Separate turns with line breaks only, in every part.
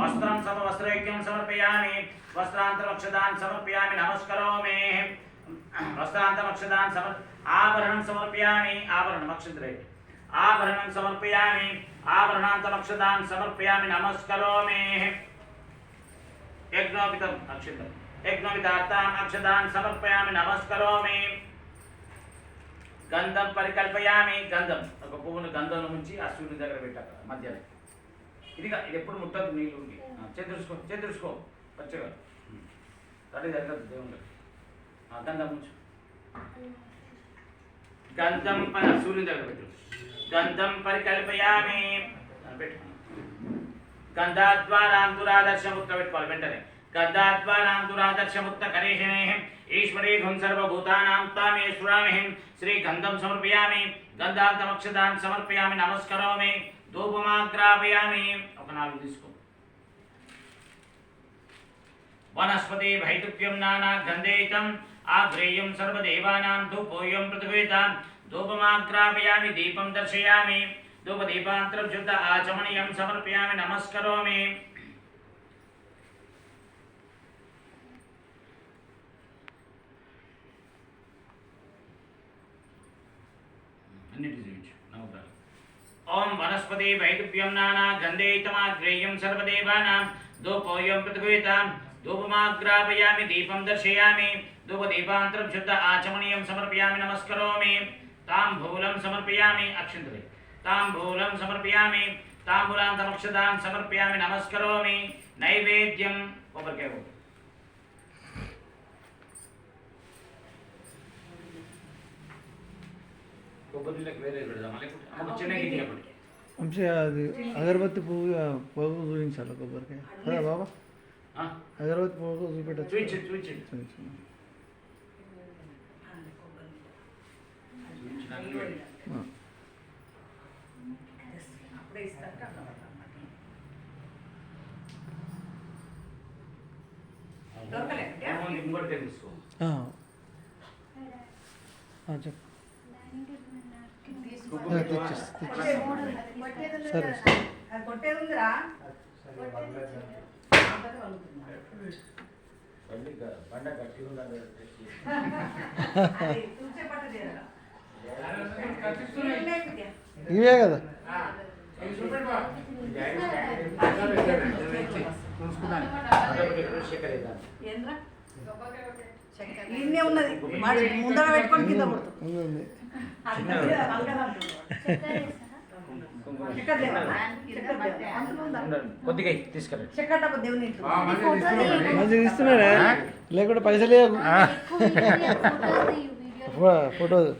वस्त्रं समवस्त्रयज्ञं समर्पयामि वस्त्रान्तरक्षदान् समर्पयामि नमस्करोमि वस्त्रान्तरक्षदान् आभरणं समर्पयामि आभरणमक्षद्रे आभरणं समर्पयामि आभरणान्तरक्षदान् समर्पयामि नमस्करोमि यज्ञोपितम् अक्षतम् यज्ञोपितार्थान् अक्षदान् समर्पयामि नमस्करोमि गंधम परिकल्पयामि गंधम ఒక పువ్వును గంధంలో ముంచి ఆ సూర్యుని దగ్గర పెట్టాక మధ్యలో ఇదిగా ఇది ఎప్పుడు ముట్టదు నీళ్ళు చేతురుసుకో పచ్చగా తడి జరగదు దేవుడు గంధం ముంచు గంధం పైన సూర్యుని దగ్గర పెట్టు గంధం పరికల్పయామి పెట్టు గంధాద్వారాం దురాదర్శముక్త పెట్టుకోవాలి వెంటనే गन्धाद्वारां दुरादर्शमुक्त करेशनेः ईश्वरेघं सर्वभूतानां तामेश्वरामिहिं श्रीगन्धं समर्पयामि गन्धान्तमक्षदान् समर्पयामि नमस्करोमि धूपमाग्रापयामि ఒక నాలుగు తీసుకో वनस्पति वैदुप्यं नाना गन्धेयं आग्रेयं सर्वदेवानां धूपोऽयं प्रतिवेदां धूपमाग्रापयामि दीपं दर्शयामि धूपदीपान्तरं शुद्ध आचमनीयं समर्पयामि नमस्करोमि ओम वनस्पति वैदुप्यं नाना गन्धेयमाग्रेयं सर्वदेवानां धूपोऽयं प्रतिगृहीतां धूपमाग्रापयामि दीपं दर्शयामि धूपदीपान्तरं शुद्ध आचमनीयं समर्पयामि नमस्करोमि ताम्बूलं समर्पयामि अक्षन्तरे ताम्बूलं समर्पयामि ताम्बूलान्तमक्षदान् समर्पयामि नमस्करोमि नैवेद्यं कोबरकाय
అది అగరబత్తి పువ్వు పొగ చూపించాలి కొబ్బరికాయ అదే బాబా అగరబత్తి పొగ చూపెట్టచ్చు చెప్పు సరే ఇవే కదా
ఇన్నే ఉన్నది ముందర పెట్టుకొని కింద పడుతుంది
కొద్దిగా తీసుకెళ్ళి
మంచిగా ఇస్తున్నారా లేకుంటే పైసలు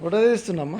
ఫోటో తీస్తున్నామ్మా